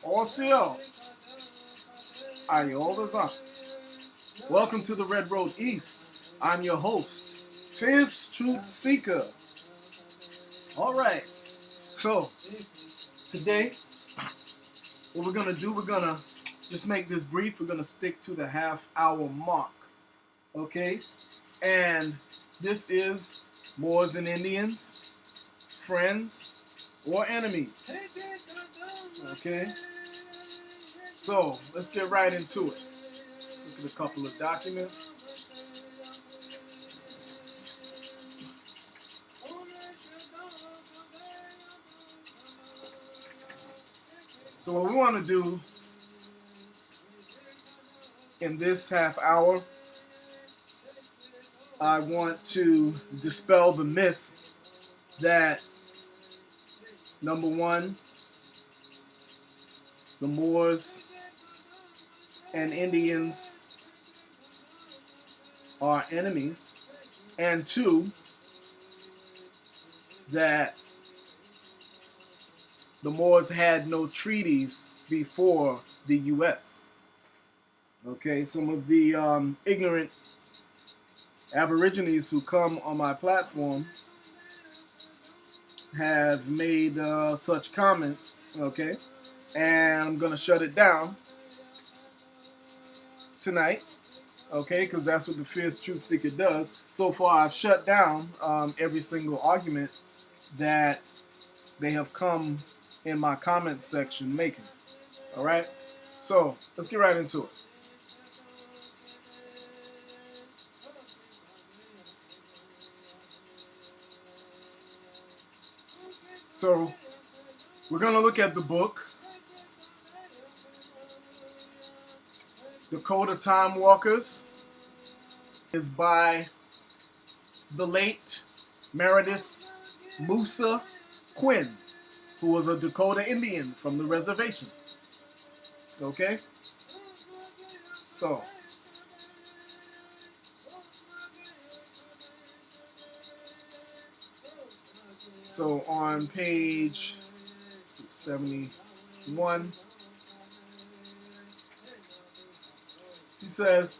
Osio, Ayola. Welcome to the Red Road East. I'm your host, Fierce Truth Seeker. All right, so today, what we're gonna do, we're gonna just make this brief. We're gonna stick to the half-hour mark, okay? And this is Moors and Indians, friends or enemies, okay? So let's get right into it. Look at a couple of documents. So what we want to do in this half hour, I want to dispel the myth that, number one, the Moors and Indians are enemies, and two, that the Moors had no treaties before the U.S. Okay, some of the ignorant Aborigines who come on my platform have made such comments, okay, and I'm going to shut it down tonight, okay, because that's what the Fierce Truth Seeker does. So far, I've shut down every single argument that they have come in my comments section making. All right, so let's get right into it. So we're going to look at the book Dakota Time Walkers. Is by the late Meredith Musa Quinn, who was a Dakota Indian from the reservation. Okay? So on page 71, he says,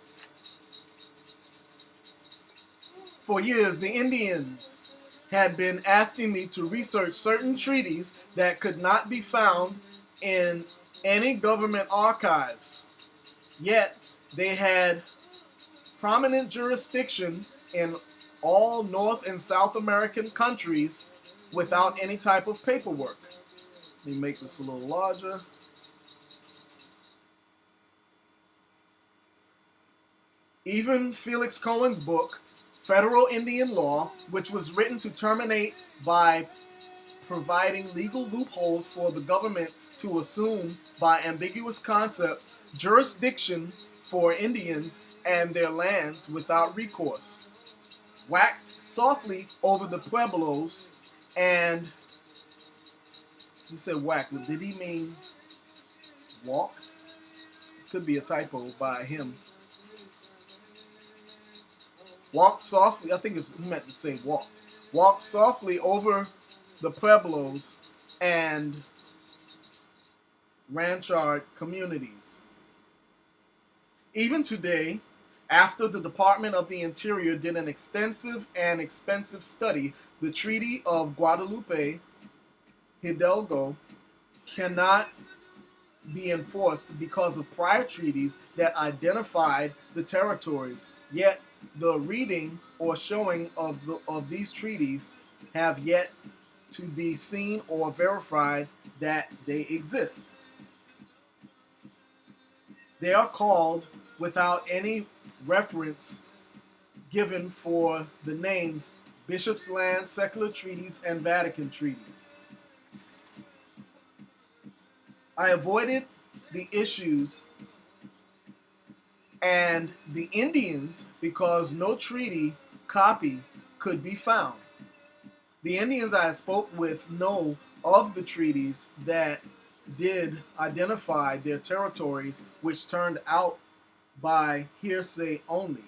for years, the Indians had been asking me to research certain treaties that could not be found in any government archives. Yet, they had prominent jurisdiction in all North and South American countries without any type of paperwork. Let me make this a little larger. Even Felix Cohen's book, Federal Indian Law, which was written to terminate by providing legal loopholes for the government to assume by ambiguous concepts jurisdiction for Indians and their lands without recourse, whacked softly over the Pueblos, and he said whacked, but did he mean walked? Could be a typo by him. Walked softly, I think he meant to say walked. Walked softly over the Pueblos and ranchard communities. Even today, after the Department of the Interior did an extensive and expensive study, the Treaty of Guadalupe Hidalgo cannot be enforced because of prior treaties that identified the territories. Yet the reading or showing of these treaties have yet to be seen or verified that they exist. They are called without any reference given for the names Bishop's Land, Secular Treaties, and Vatican Treaties. I avoided the issues and the Indians because no treaty copy could be found. The Indians I spoke with know of the treaties that did identify their territories, which turned out by hearsay only.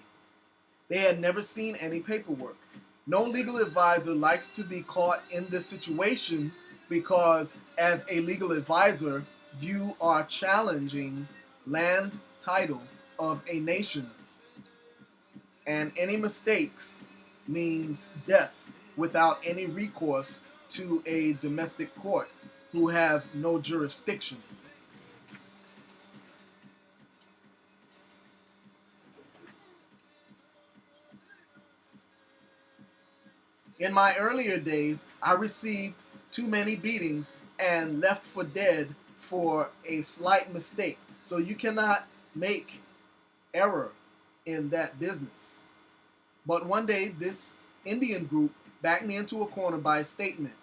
They had never seen any paperwork. No legal advisor likes to be caught in this situation because, as a legal advisor, you are challenging land title of a nation. And any mistakes means death without any recourse to a domestic court who have no jurisdiction. In my earlier days, I received too many beatings and left for dead for a slight mistake. So you cannot make error in that business. But one day, this Indian group backed me into a corner by a statement.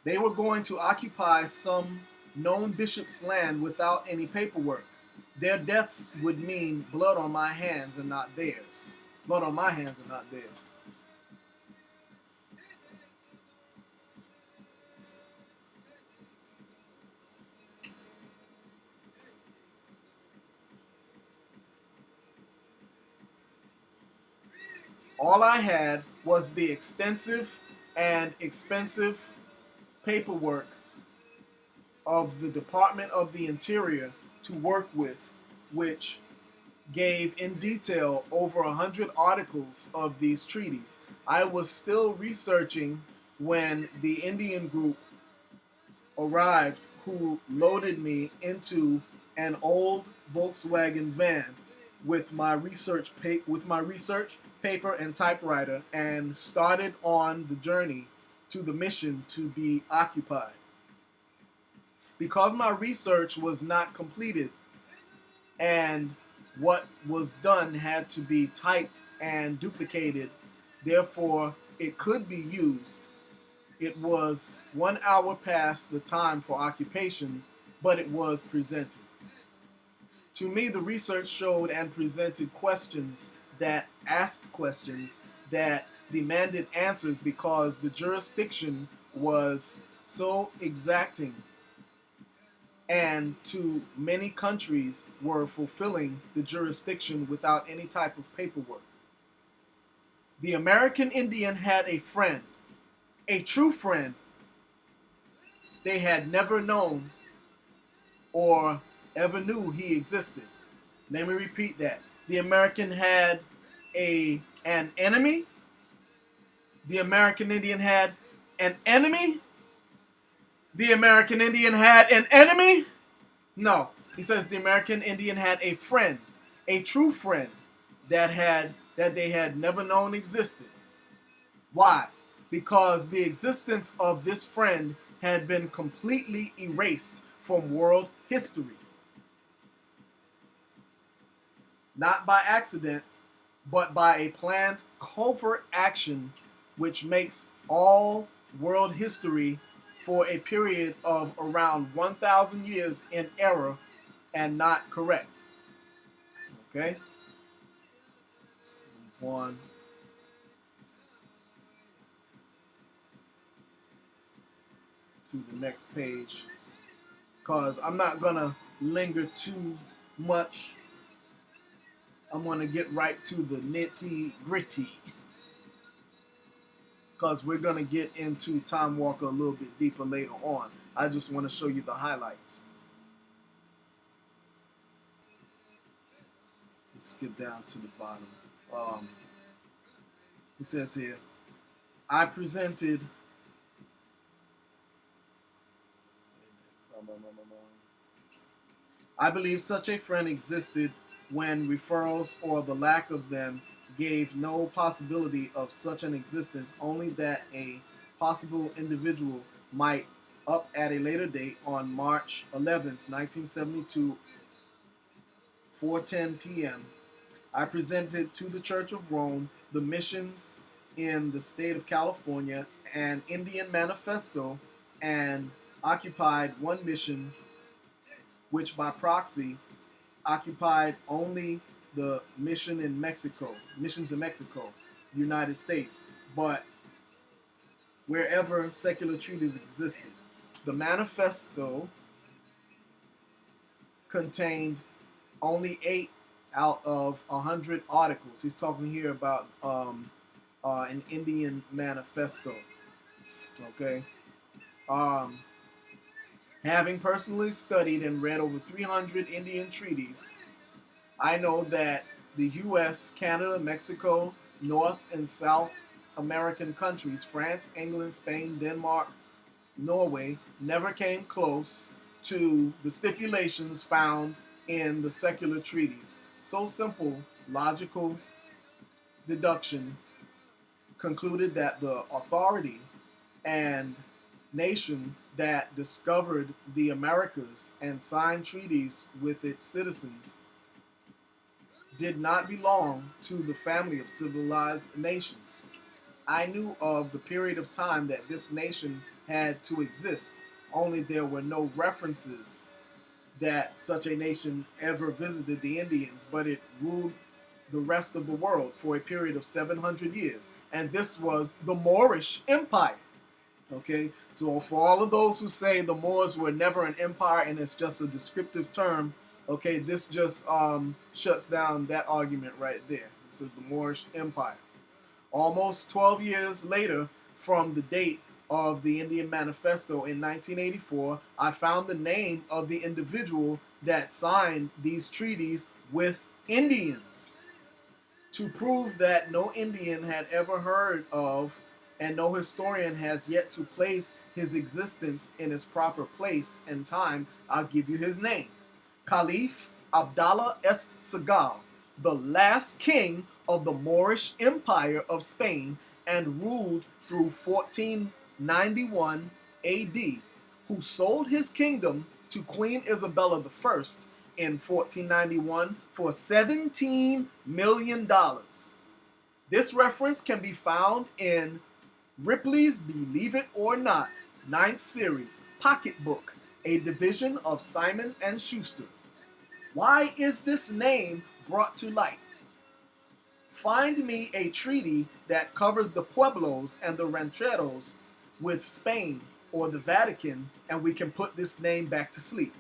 They were going to occupy some known bishop's land without any paperwork. Their deaths would mean blood on my hands and not theirs. Blood on my hands and not theirs. All I had was the extensive and expensive paperwork of the Department of the Interior to work with, which gave in detail over 100 articles of these treaties. I was still researching when the Indian group arrived, who loaded me into an old Volkswagen van with my research paper and typewriter, and started on the journey to the mission to be occupied. Because my research was not completed and what was done had to be typed and duplicated, therefore it could be used. It was 1 hour past the time for occupation, but it was presented. To me, the research showed and presented questions that asked questions that demanded answers because the jurisdiction was so exacting, and to many countries were fulfilling the jurisdiction without any type of paperwork. The American Indian had a friend, a true friend they had never known or ever knew he existed. Let me repeat that. The American had an enemy. The American Indian had an enemy. The American Indian had an enemy? No. He says the American Indian had a friend, a true friend that they had never known existed. Why? Because the existence of this friend had been completely erased from world history. Not by accident, but by a planned covert action which makes all world history for a period of around 1,000 years in error and not correct. Okay? Move on. To the next page, because I'm not going to linger too much. I'm going to get right to the nitty gritty, because we're going to get into Time Walker a little bit deeper later on. I just want to show you the highlights. Let's skip down to the bottom. It says here, I presented I believe such a friend existed when referrals or the lack of them gave no possibility of such an existence, only that a possible individual might up at a later date on March 11th, 1972, 4:10 p.m. I presented to the Church of Rome the missions in the state of California, an Indian manifesto, and occupied one mission, which by proxy occupied only the missions in Mexico, United States, but wherever secular treaties existed. The manifesto contained only 8 out of 100 articles. He's talking here about an Indian manifesto. Okay. Having personally studied and read over 300 Indian treaties, I know that the U.S., Canada, Mexico, North and South American countries, France, England, Spain, Denmark, Norway, never came close to the stipulations found in the secular treaties. So simple, logical deduction concluded that the authority and nation that discovered the Americas and signed treaties with its citizens did not belong to the family of civilized nations. I knew of the period of time that this nation had to exist, only there were no references that such a nation ever visited the Indians, but it ruled the rest of the world for a period of 700 years. And this was the Moorish Empire. Okay, so for all of those who say the Moors were never an empire and it's just a descriptive term, okay, this just shuts down that argument right there. This is the Moorish Empire. Almost 12 years later from the date of the Indian Manifesto in 1984, I found the name of the individual that signed these treaties with Indians to prove that no Indian had ever heard of and no historian has yet to place his existence in its proper place and time. I'll give you his name. Caliph Abdallah es Sagal, the last king of the Moorish Empire of Spain and ruled through 1491 AD, who sold his kingdom to Queen Isabella I in 1491 for $17 million. This reference can be found in Ripley's Believe It or Not, 9th series, Pocketbook, a division of Simon & Schuster. Why is this name brought to light? Find me a treaty that covers the pueblos and the rancheros with Spain or the Vatican, and we can put this name back to sleep.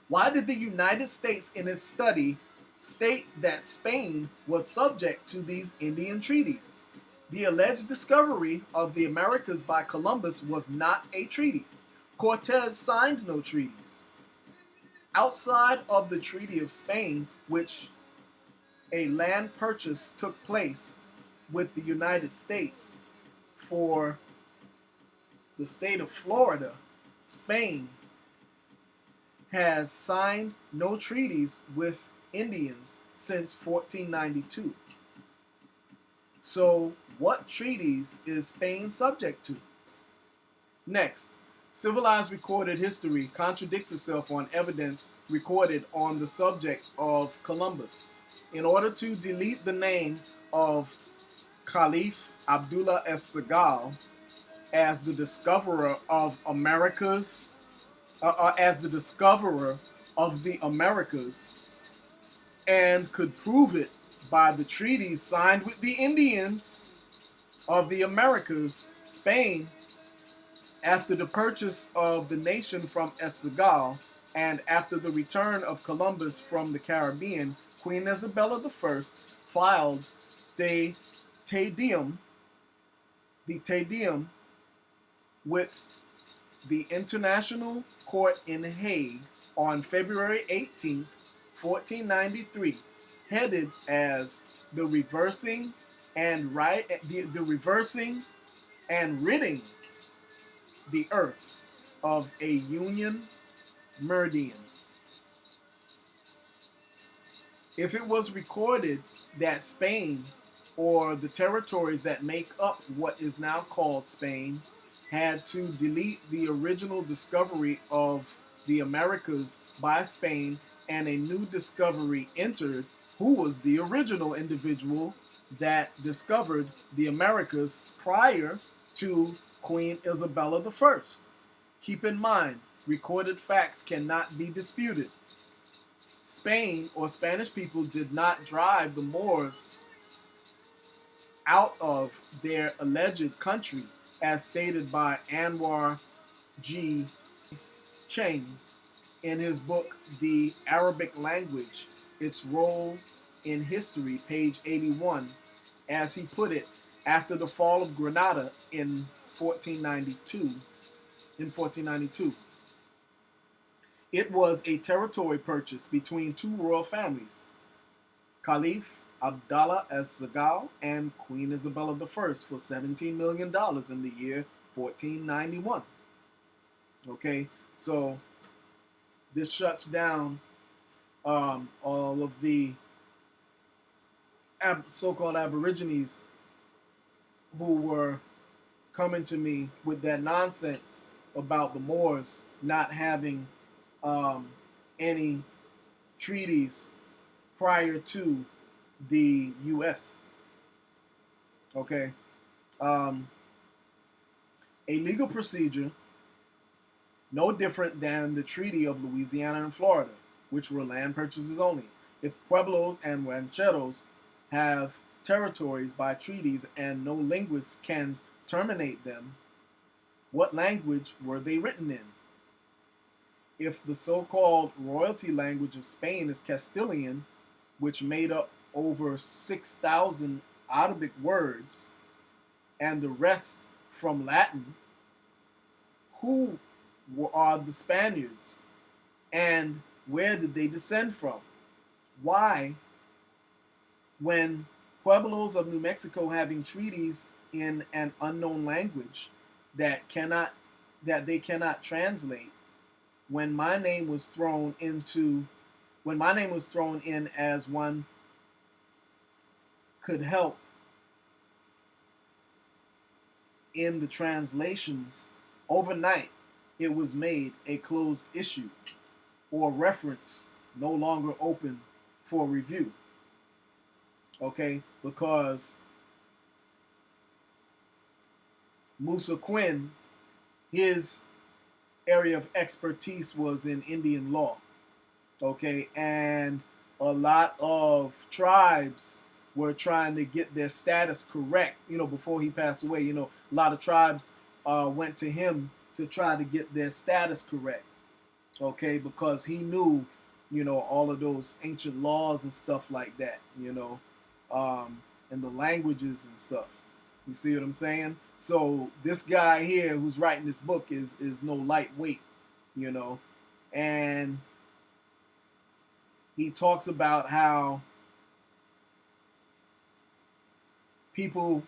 Why did the United States in its study state that Spain was subject to these Indian treaties? The alleged discovery of the Americas by Columbus was not a treaty. Cortez signed no treaties. Outside of the Treaty of Spain, which a land purchase took place with the United States for the state of Florida, Spain has signed no treaties with Indians since 1492. So, what treaties is Spain subject to? Next, civilized recorded history contradicts itself on evidence recorded on the subject of Columbus. In order to delete the name of Caliph Abdullah es Sagal as the discoverer of Americas, as the discoverer of the Americas, and could prove it by the treaties signed with the Indians of the Americas, Spain, after the purchase of the nation from Essegal and after the return of Columbus from the Caribbean, Queen Isabella I filed the Te Deum with the International Court in Hague on February 18, 1493, headed as the reversing and ridding the earth of a union meridian. If it was recorded that Spain, or the territories that make up what is now called Spain, had to delete the original discovery of the Americas by Spain, and a new discovery entered, who was the original individual that discovered the Americas prior to Queen Isabella I. Keep in mind, recorded facts cannot be disputed. Spain or Spanish people did not drive the Moors out of their alleged country, as stated by Anwar G. Cheng in his book, The Arabic Language, Its Role in History, page 81, as he put it, after the fall of Granada in 1492. It was a territory purchase between two royal families, Caliph Abdallah as-Sagal and Queen Isabella I, for $17 million in the year 1491. Okay, so this shuts down all of the so-called Aborigines who were coming to me with that nonsense about the Moors not having any treaties prior to the U.S. Okay, a legal procedure no different than the Treaty of Louisiana and Florida, which were land purchases only. If pueblos and rancheros have territories by treaties and no linguist can terminate them, what language were they written in? If the so-called royalty language of Spain is Castilian, which made up over 6,000 Arabic words, and the rest from Latin, who are the Spaniards? And where did they descend from? Why, when pueblos of New Mexico having treaties in an unknown language that they cannot translate, when my name was thrown in as one could help in the translations, overnight it was made a closed issue or reference no longer open for review. Okay, because Musa Quinn, his area of expertise was in Indian law. Okay, and a lot of tribes were trying to get their status correct, before he passed away. A lot of tribes went to him to try to get their status correct. Okay, because he knew, all of those ancient laws and stuff like that, and the languages and stuff. You see what I'm saying? So this guy here who's writing this book is no lightweight, and he talks about how people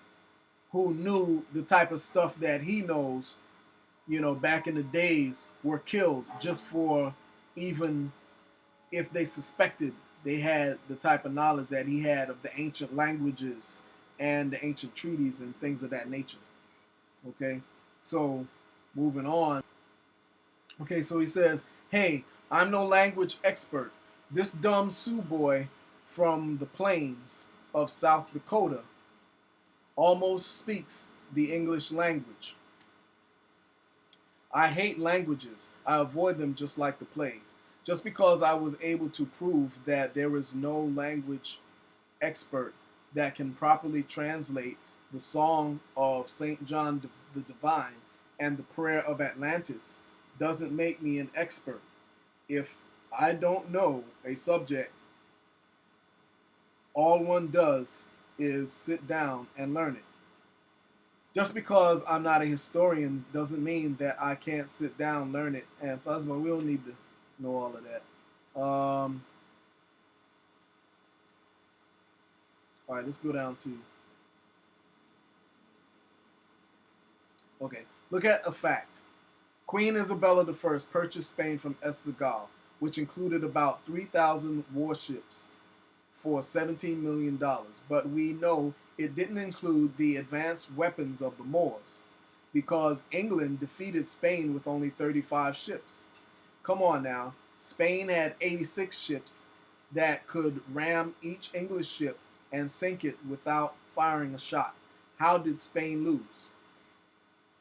who knew the type of stuff that he knows, back in the days, were killed just for, even if they suspected they had the type of knowledge that he had of the ancient languages and the ancient treaties and things of that nature. Okay, so moving on. Okay, so he says, hey, I'm no language expert. This dumb Sioux boy from the plains of South Dakota almost speaks the English language. I hate languages. I avoid them just like the plague. Just because I was able to prove that there is no language expert that can properly translate the Song of St. John the Divine and the Prayer of Atlantis doesn't make me an expert. If I don't know a subject, all one does is sit down and learn it. Just because I'm not a historian doesn't mean that I can't sit down, learn it, and plasma, we don't need to know all of that. All right, let's go down to... Okay, look at a fact. Queen Isabella I purchased Spain from Es-Sagal, which included about 3,000 warships for $17 million, but we know it didn't include the advanced weapons of the Moors. because England defeated Spain with only 35 ships. Come on now. Spain had 86 ships that could ram each English ship and sink it without firing a shot. How did Spain lose?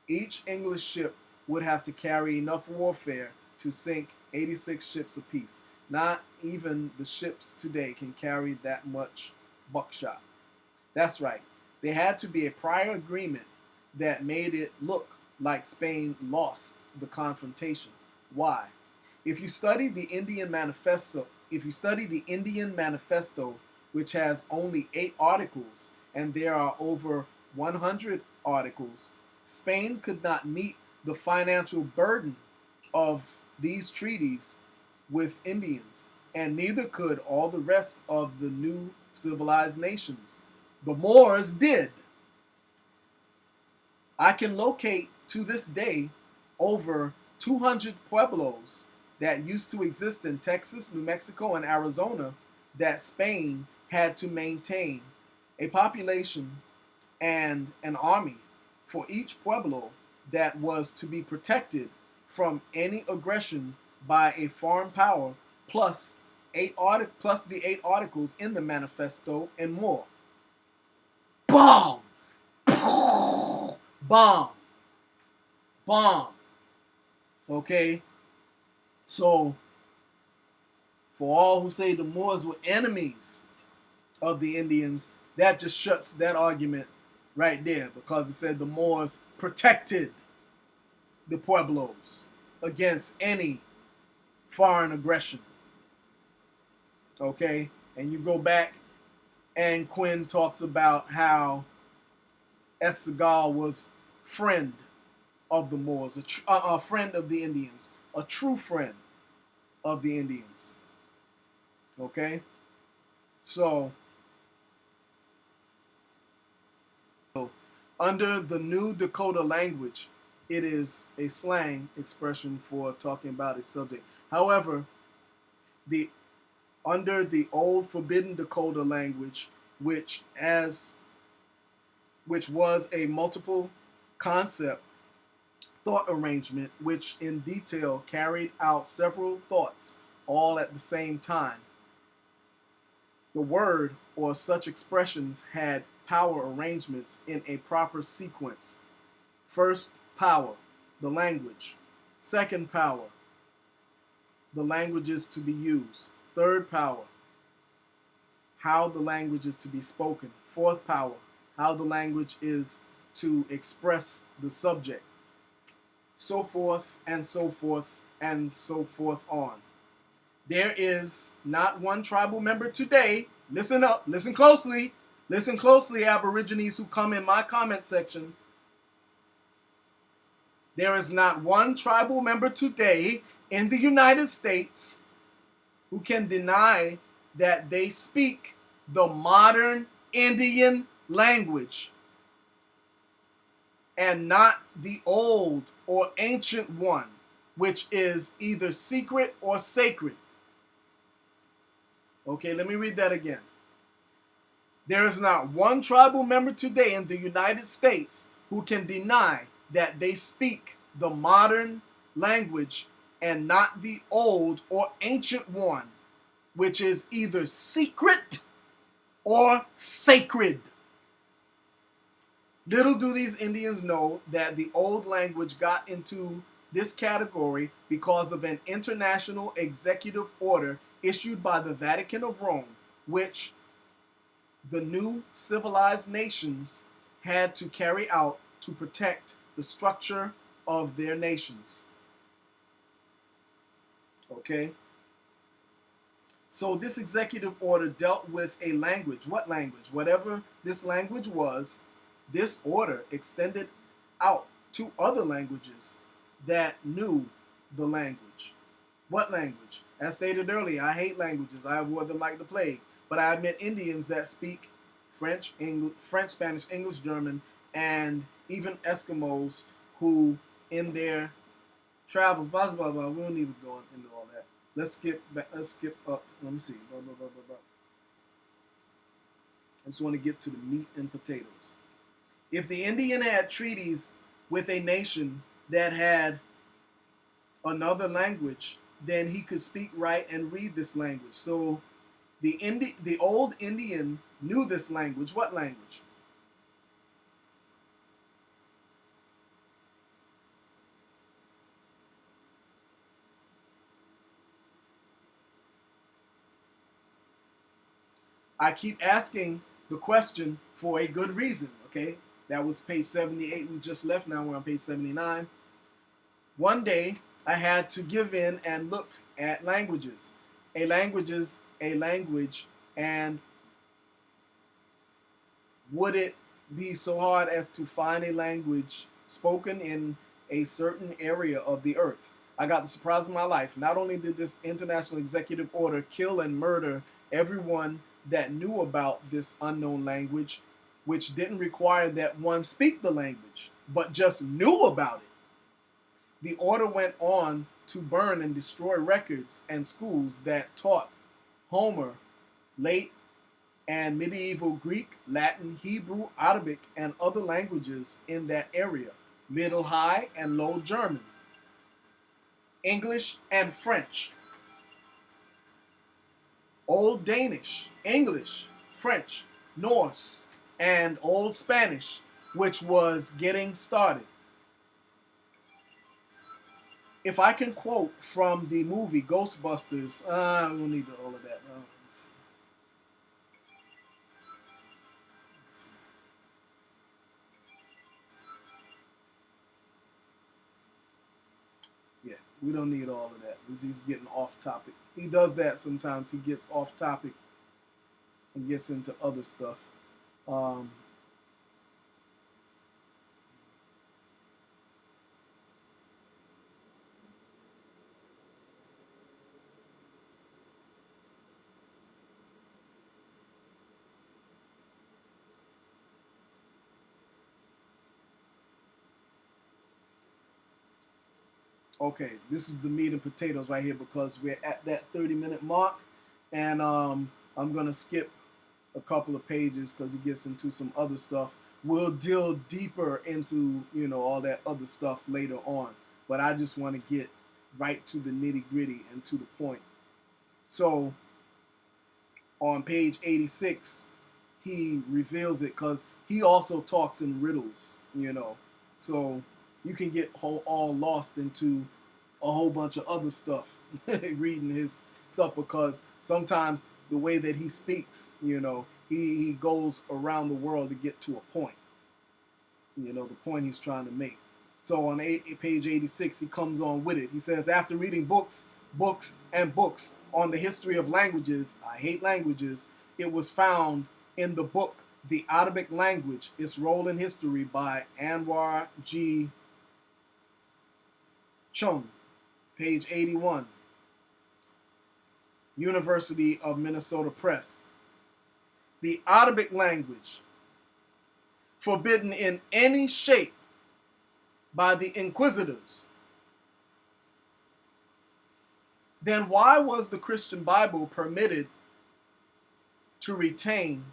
Each English ship would have to carry enough warfare to sink 86 ships apiece. Not even the ships today can carry that much buckshot. That's right. There had to be a prior agreement that made it look like Spain lost the confrontation. Why? If you study the Indian Manifesto, which has only 8 articles, and there are over 100 articles, Spain could not meet the financial burden of these treaties with Indians, and neither could all the rest of the new civilized nations. The Moors did. I can locate to this day over 200 pueblos that used to exist in Texas, New Mexico, and Arizona that Spain had to maintain a population and an army for each pueblo that was to be protected from any aggression by a foreign power, plus the 8 articles in the manifesto and more. Bomb! Bomb! Bomb! Okay? So, for all who say the Moors were enemies of the Indians, that just shuts that argument right there, because it said the Moors protected the Pueblos against any foreign aggression. Okay? And you go back, and Quinn talks about how Essegal was friend of the Moors, a friend of the Indians, a true friend of the Indians. Okay? So, under the new Dakota language, it is a slang expression for talking about a subject. However, under the old forbidden Dakota language, which was a multiple concept thought arrangement, which in detail carried out several thoughts all at the same time, the word or such expressions had power arrangements in a proper sequence. First, power, the language. Second, power, the languages to be used. Third, power, how the language is to be spoken. Fourth, power, how the language is to express the subject. So forth and so forth and so forth on. There is not one tribal member today. Listen up, listen closely, Aborigines who come in my comment section. There is not one tribal member today in the United States who can deny that they speak the modern Indian language and not the old or ancient one, which is either secret or sacred. Okay, let me read that again. There is not one tribal member today in the United States who can deny that they speak the modern language and not the old or ancient one, which is either secret or sacred. Little do these Indians know that the old language got into this category because of an international executive order issued by the Vatican of Rome, which the new civilized nations had to carry out to protect the structure of their nations. Okay? So this executive order dealt with a language. What language? Whatever this language was, this order extended out to other languages that knew the language. What language? As stated earlier, I hate languages. I avoid them like the plague. But I admit Indians that speak French, Spanish, English, German, and even Eskimos who in their travels, blah, blah, blah. We don't need to go into all that. Let's skip up. Let me see. Blah, blah, blah, blah, blah. I just want to get to the meat and potatoes. If the Indian had treaties with a nation that had another language, then he could speak, write, and read this language. So the old Indian knew this language. What language? I keep asking the question for a good reason, okay? That was page 78. We just left. Now we're on page 79. One day, I had to give in and look at languages. A language is a language, and would it be so hard as to find a language spoken in a certain area of the earth? I got the surprise of my life. Not only did this international executive order kill and murder everyone that knew about this unknown language, which didn't require that one speak the language, but just knew about it. The order went on to burn and destroy records and schools that taught Homer, late and medieval Greek, Latin, Hebrew, Arabic, and other languages in that area, Middle High and Low German, English and French, Old Danish, English, French, Norse, and Old Spanish, which was getting started. If I can quote from the movie Ghostbusters, we don't need all of that. Yeah, we don't need all of that. He's getting off topic. He does that sometimes. He gets off topic and gets into other stuff. Okay, this is the meat and potatoes right here because we're at that 30-minute mark, and I'm gonna skip a couple of pages because it gets into some other stuff. We'll deal deeper into all that other stuff later on, but I just want to get right to the nitty-gritty and to the point. So on page 86, he reveals it because he also talks in riddles, so you can get all lost into a whole bunch of other stuff reading his stuff, because sometimes the way that he speaks, he goes around the world to get to a point, the point he's trying to make. So on page 86, he comes on with it. He says, after reading books and books on the history of languages, I hate languages, it was found in the book The Arabic Language, Its Role in History by Anwar G. Chung, page 81, University of Minnesota Press. The Arabic language, forbidden in any shape by the inquisitors. Then why was the Christian Bible permitted to retain?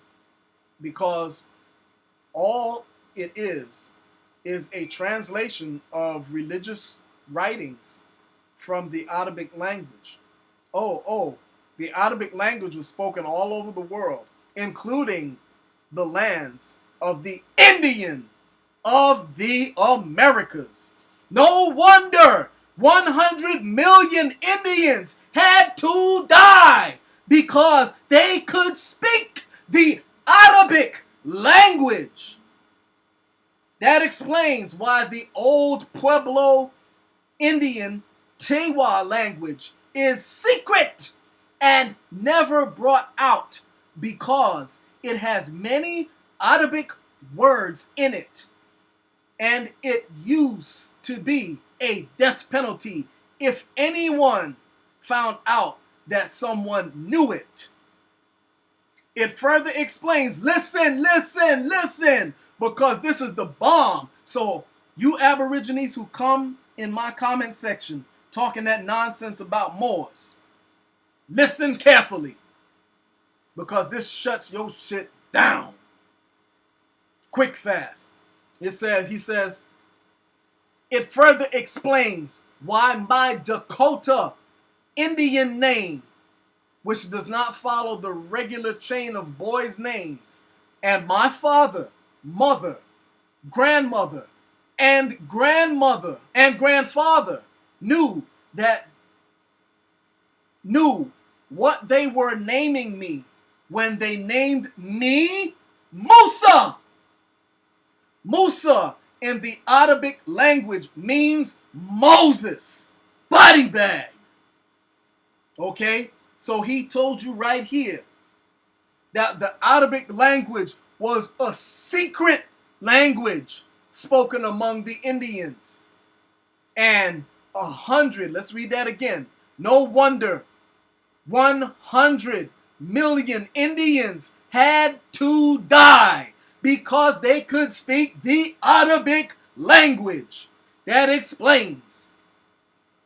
Because all it is a translation of religious writings from the Arabic language. The Arabic language was spoken all over the world, including the lands of the Indian of the Americas. No wonder 100 million Indians had to die because they could speak the Arabic language. That explains why the old Pueblo Indian Tewa language is secret and never brought out, because it has many Arabic words in it, and it used to be a death penalty if anyone found out that someone knew it. It further explains, listen, because this is the bomb. So you Aborigines who come in my comment section talking that nonsense about Moors, listen carefully, because this shuts your shit down quick, fast. He says, It further explains why my Dakota Indian name, which does not follow the regular chain of boys' names, and my father, mother, grandmother, and grandmother and grandfather knew what they were naming me when they named me Musa. Musa in the Arabic language means Moses, body bag. Okay? So he told you right here that the Arabic language was a secret language spoken among the Indians. And 100, let's read that again. No wonder 100 million Indians had to die because they could speak the Arabic language. That explains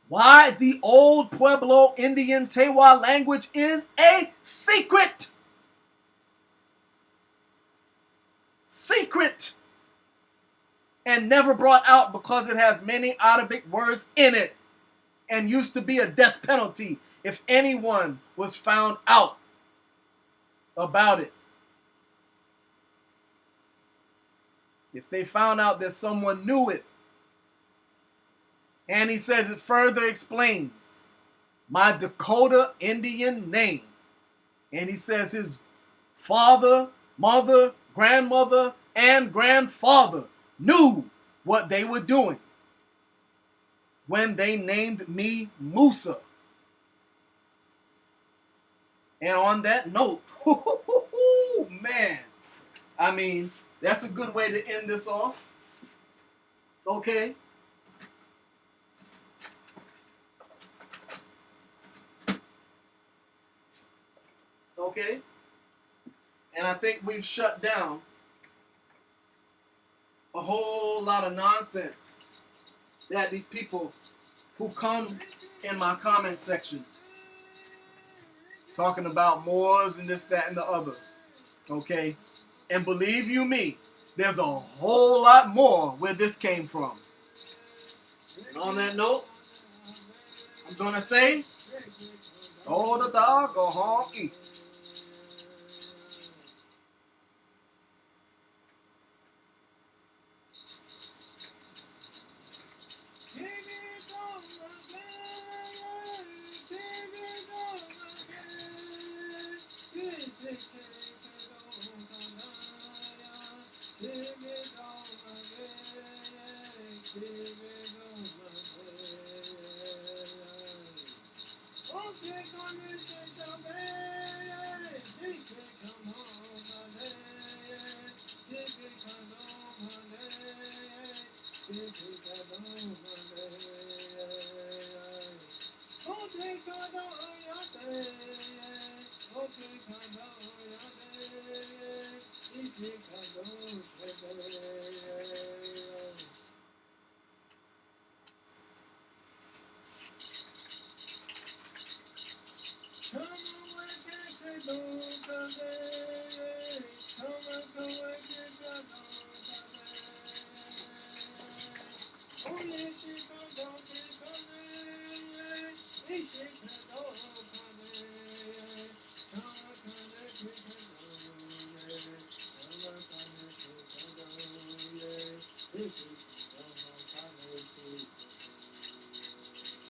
why the old Pueblo Indian Tewa language is a secret. Secret. And never brought out because it has many Arabic words in it and used to be a death penalty if anyone was found out about it. If they found out that someone knew it. And he says it further explains my Dakota Indian name. And he says his father, mother, grandmother, and grandfather knew what they were doing when they named me Musa. And on that note, man, I mean, that's a good way to end this off. Okay. Okay. And I think we've shut down a whole lot of nonsense that these people who come in my comment section talking about Moors and this, that, and the other. Okay? And believe you me, there's a whole lot more where this came from. And on that note, I'm going to say, oh, the dog, go home, eat.